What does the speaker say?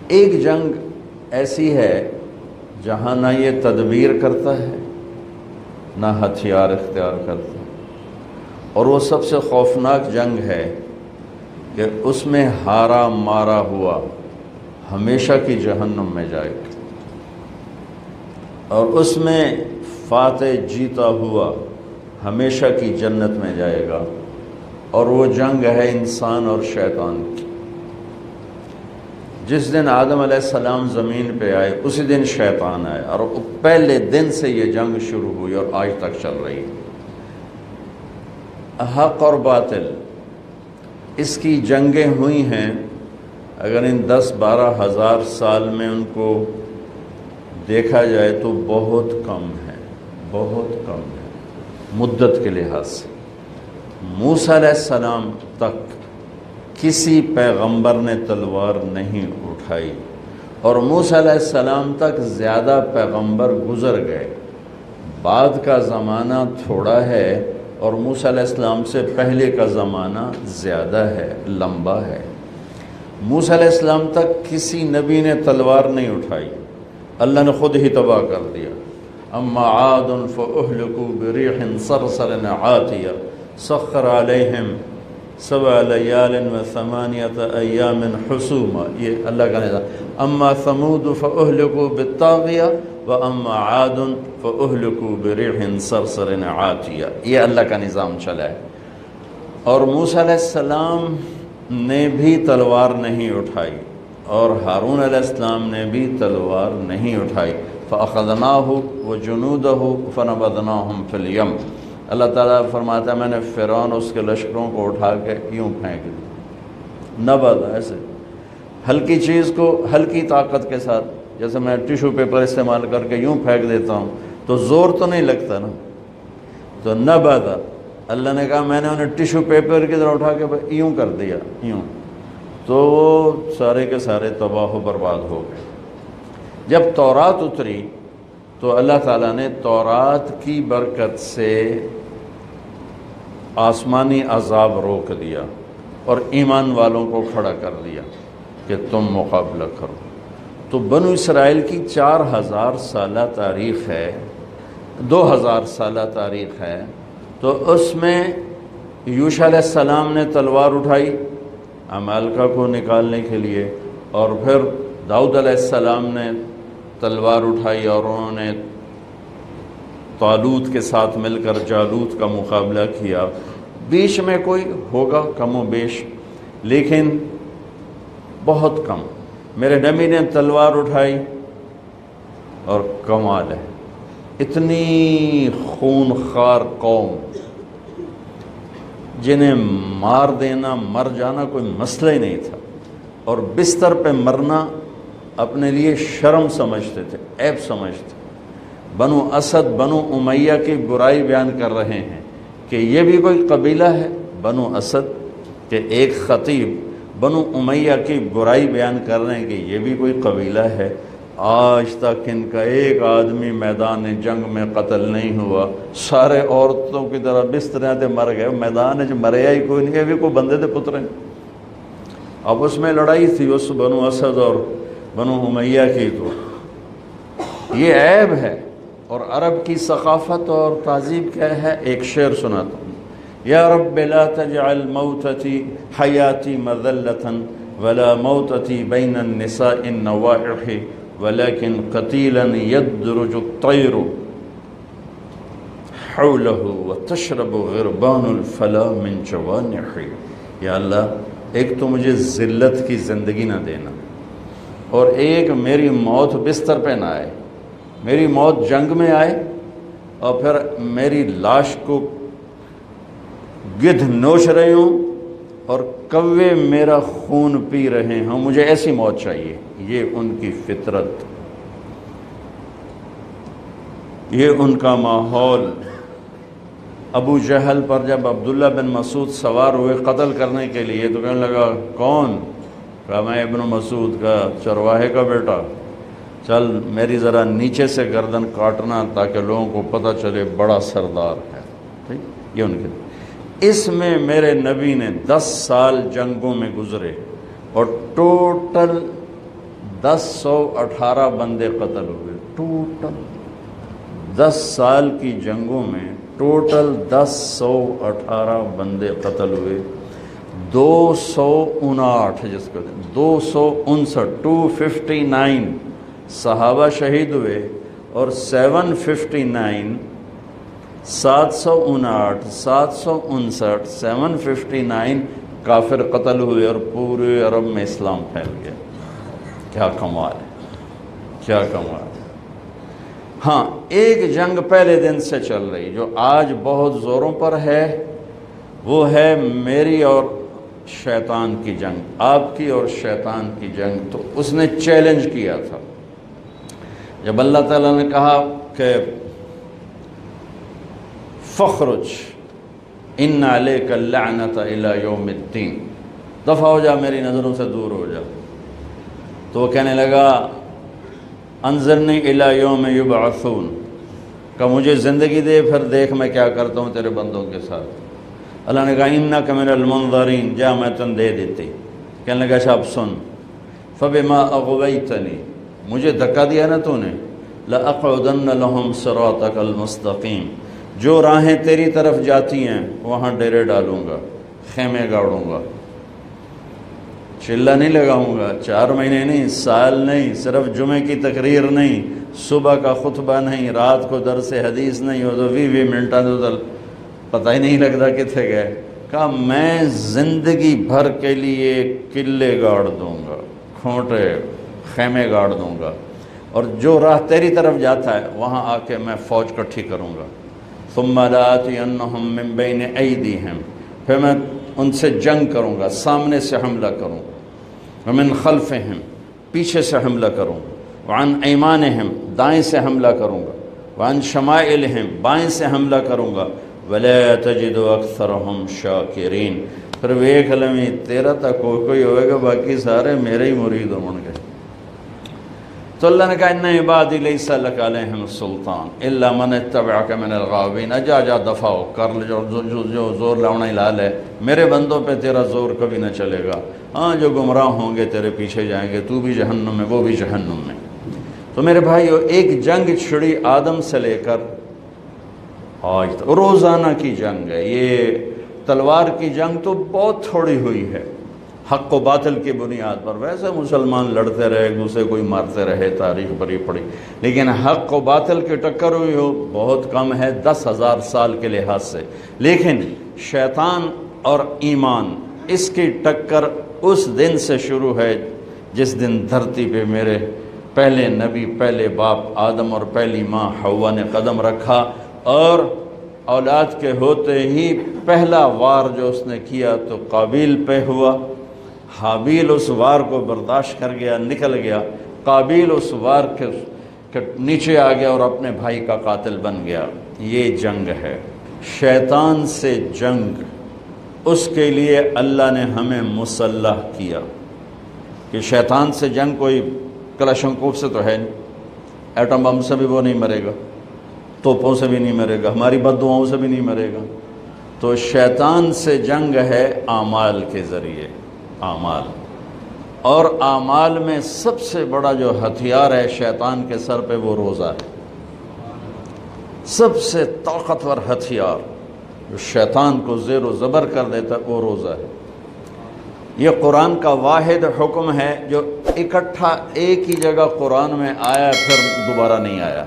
ایک جنگ ایسی ہے جہاں نہ یہ تدبیر کرتا ہے نہ ہتھیار اختیار کرتا ہے، اور وہ سب سے خوفناک جنگ ہے کہ اس میں ہارا مارا ہوا ہمیشہ کی جہنم میں جائے گا، اور اس میں فاتح جیتا ہوا ہمیشہ کی جنت میں جائے گا، اور وہ جنگ ہے انسان اور شیطان کی۔ جس دن آدم علیہ السلام زمین پہ آئے اسی دن شیطان آئے، اور پہلے دن سے یہ جنگ شروع ہوئی اور آج تک چل رہی ہے۔ حق اور باطل اس کی جنگیں ہوئی ہیں، اگر ان 10-12 ہزار سال میں ان کو دیکھا جائے تو بہت کم ہے، بہت کم ہے مدت کے لحاظ سے۔ موسیٰ علیہ السلام تک کسی پیغمبر نے تلوار نہیں اٹھائی، اور موسیٰ علیہ السلام تک زیادہ پیغمبر گزر گئے۔ بعد کا زمانہ تھوڑا ہے اور موسیٰ علیہ السلام سے پہلے کا زمانہ زیادہ ہے، لمبا ہے۔ موسیٰ علیہ السلام تک کسی نبی نے تلوار نہیں اٹھائی، اللہ نے خود ہی تباہ کر دیا۔ اما عاد فاہلکوا بریح صرصر عاتیہ سخر علیہم 7 لیال و8 ایام حسوما، یہ اللہ کا نظام۔ اما ثمود فاہلکوا بالطاغیہ واما عاد فاہلکوا بریح صرصر عاتیہ، یہ اللہ کا نظام چلا ہے۔ اور موسیٰ علیہ السلام نے بھی تلوار نہیں اٹھائی، اور ہارون علیہ السلام نے بھی تلوار نہیں اٹھائی۔ فَأَخَذْنَاهُ وَجُنُودَهُ فَنَبَذْنَاهُمْ فِي الْيَمِّ، اللہ تعالیٰ فرماتا ہے میں نے فرعون اس کے لشکروں کو اٹھا کے یوں پھینک دیا، نبذ، ایسے ہلکی چیز کو ہلکی طاقت کے ساتھ، جیسے میں ٹیشو پیپر استعمال کر کے یوں پھینک دیتا ہوں تو زور تو نہیں لگتا نا، تو نبذ، اللہ نے کہا میں نے انہیں ٹیشو پیپر کی طرح اٹھا کے یوں کر دیا، یوں، تو وہ سارے کے سارے تباہ و برباد ہو گئے۔ جب تورات اتری تو اللہ تعالیٰ نے تورات کی برکت سے آسمانی عذاب روک دیا اور ایمان والوں کو کھڑا کر دیا کہ تم مقابلہ کرو۔ تو بنو اسرائیل کی 4000 سالہ تاریخ ہے، 2000 سالہ تاریخ ہے، تو اس میں یوشع علیہ السلام نے تلوار اٹھائی عمالقہ کو نکالنے کے لیے، اور پھر داؤد علیہ السلام نے تلوار اٹھائی اور انہوں نے طالوت کے ساتھ مل کر جالوت کا مقابلہ کیا۔ بیچ میں کوئی ہوگا کم و بیش، لیکن بہت کم۔ میرے نبی نے تلوار اٹھائی، اور کمال ہے، اتنی خونخوار قوم جنہیں مار دینا، مر جانا کوئی مسئلہ ہی نہیں تھا، اور بستر پہ مرنا اپنے لیے شرم سمجھتے تھے، عیب سمجھتے۔ بنو اسد بنو امیہ کی برائی بیان کر رہے ہیں کہ یہ بھی کوئی قبیلہ ہے، بنو اسد کے ایک خطیب بنو امیہ کی برائی بیان کر رہے ہیں کہ یہ بھی کوئی قبیلہ ہے۔ آج تک ان کا ایک آدمی میدان جنگ میں قتل نہیں ہوا، سارے عورتوں کی طرح بستریں تے مر گئے، میدان جو مریا ہی کوئی نہیں، یہ بھی کوئی بندے دے پترے۔ اب اس میں لڑائی تھی اس بنو اسد اور بنو امیہ کی، تو یہ عیب ہے۔ اور عرب کی ثقافت اور تہذیب کیا ہے، ایک شعر سناتا ہوں: یا رب لا تجعل موتتی حیاتی مذلة ولا موتتی بین النساء النوائح ولكن قتیلا یدرج الطیر حولہ وتشرب غربان الفلا من جوانح۔ یا اللہ، ایک تو مجھے ذلت کی زندگی نہ دینا، اور ایک میری موت بستر پہ نہ آئے، میری موت جنگ میں آئے، اور پھر میری لاش کو گدھ نوچ رہے ہوں اور کوے میرا خون پی رہے ہوں، مجھے ایسی موت چاہیے۔ یہ ان کی فطرت، یہ ان کا ماحول۔ ابو جہل پر جب عبداللہ بن مسعود سوار ہوئے قتل کرنے کے لیے تو کہنے لگا کون؟ کہا میں ابن مسعود کا چرواہے کا بیٹا، چل میری ذرا نیچے سے گردن کاٹنا تاکہ لوگوں کو پتہ چلے بڑا سردار ہے۔ ٹھیک، یہ ان کے، اس میں میرے نبی نے 10 سال جنگوں میں گزرے، اور ٹوٹل 1018 بندے قتل ہوئے ٹوٹل 10 سال کی جنگوں میں ٹوٹل 1018 بندے قتل ہوئے 259 جس کو 259 صحابہ شہید ہوئے اور 759 759 کافر قتل ہوئے اور پورے عرب میں اسلام پھیل گیا۔ کیا کمال ہے، کیا کمال ہے۔ ہاں ایک جنگ پہلے دن سے چل رہی جو آج بہت زوروں پر ہے، وہ ہے میری اور شیطان کی جنگ، آپ کی اور شیطان کی جنگ۔ تو اس نے چیلنج کیا تھا جب اللہ تعالیٰ نے کہا کہ فخرج ان علیک اللعنۃ الی یوم الدین، دفع ہو جا، میری نظروں سے دور ہو جا۔ تو وہ کہنے لگا انظرنی الی یوم یبعثون، کہ مجھے زندگی دے پھر دیکھ میں کیا کرتا ہوں تیرے بندوں کے ساتھ۔ اللہ نے کہا انک من المنظرین، جا میں تن دے دیتی۔ کہنے لگا اچھا اب سن، فبما اغویتنی، مجھے دھکا دیا نا تو نے، لأقعدن لهم صراطک المستقیم، جو راہیں تیری طرف جاتی ہیں وہاں ڈیرے ڈالوں گا، خیمے گاڑوں گا، چلہ نہیں لگاؤں گا، 4 مہینے نہیں، سال نہیں، صرف جمعے کی تقریر نہیں، صبح کا خطبہ نہیں، رات کو درس حدیث نہیں، ہو تو 20 منٹاں تو پتہ ہی نہیں لگتا کتنے گئے۔ کہا میں زندگی بھر کے لیے قلعے گاڑ دوں گا، کھوٹے خیمے گاڑ دوں گا، اور جو راہ تیری طرف جاتا ہے وہاں آ کے میں فوج کٹھی کروں گا۔ ثم لآتینہم من بین ایدیہم، پھر میں ان سے جنگ کروں گا، سامنے سے حملہ کروں گا، ومن خلفہم، پیچھے سے حملہ کروں گا، وعن ایمانہم، دائیں سے حملہ کروں گا، وعن شمائلہم، بائیں سے حملہ کروں گا، ولا تجد اکثرہم شاکرین، پھر ایک لمحے تیرا تک کوئی ہوئے گا، باقی سارے میرے ہی مرید بن گئے۔ تو اللہ نے کہا ان عبادی لیس لک علیہم سلطان الا من اتبعک من الغاوین، جا دفع ہو کر جو زور لاؤنا لال ہے، میرے بندوں پہ تیرا زور کبھی نہ چلے گا۔ ہاں جو گمراہ ہوں گے تیرے پیچھے جائیں گے، تو بھی جہنم میں وہ بھی جہنم میں۔ تو میرے بھائیو ایک جنگ چھڑی آدم سے لے کر آج تک، روزانہ کی جنگ ہے یہ۔ تلوار کی جنگ تو بہت تھوڑی ہوئی ہے حق و باطل کی بنیاد پر، ویسے مسلمان لڑتے رہے، ایک دوسرے کو ہی مارتے رہے، تاریخ بری پڑی، لیکن حق و باطل کی ٹکر ہوئی ہو بہت کم ہے 10,000 سال کے لحاظ سے۔ لیکن شیطان اور ایمان، اس کی ٹکر اس دن سے شروع ہے جس دن دھرتی پہ میرے پہلے نبی، پہلے باپ آدم اور پہلی ماں حوا نے قدم رکھا، اور اولاد کے ہوتے ہی پہلا وار جو اس نے کیا تو قابیل پہ ہوا۔ حابیل اس وار کو برداشت کر گیا، نکل گیا، قابیل اس وار کے نیچے آ گیا اور اپنے بھائی کا قاتل بن گیا۔ یہ جنگ ہے شیطان سے جنگ، اس کے لیے اللہ نے ہمیں مسلح کیا کہ شیطان سے جنگ کوئی کلاشنکوف سے تو ہے نہیں، ایٹم بم سے بھی وہ نہیں مرے گا، توپوں سے بھی نہیں مرے گا، ہماری بد دعاؤں سے بھی نہیں مرے گا۔ تو شیطان سے جنگ ہے اعمال کے ذریعے، اعمال، اور اعمال میں سب سے بڑا جو ہتھیار ہے شیطان کے سر پہ وہ روزہ ہے۔ سب سے طاقتور ہتھیار جو شیطان کو زیر و زبر کر دیتا ہے وہ روزہ ہے۔ یہ قرآن کا واحد حکم ہے جو اکٹھا ایک ہی جگہ قرآن میں آیا پھر دوبارہ نہیں آیا۔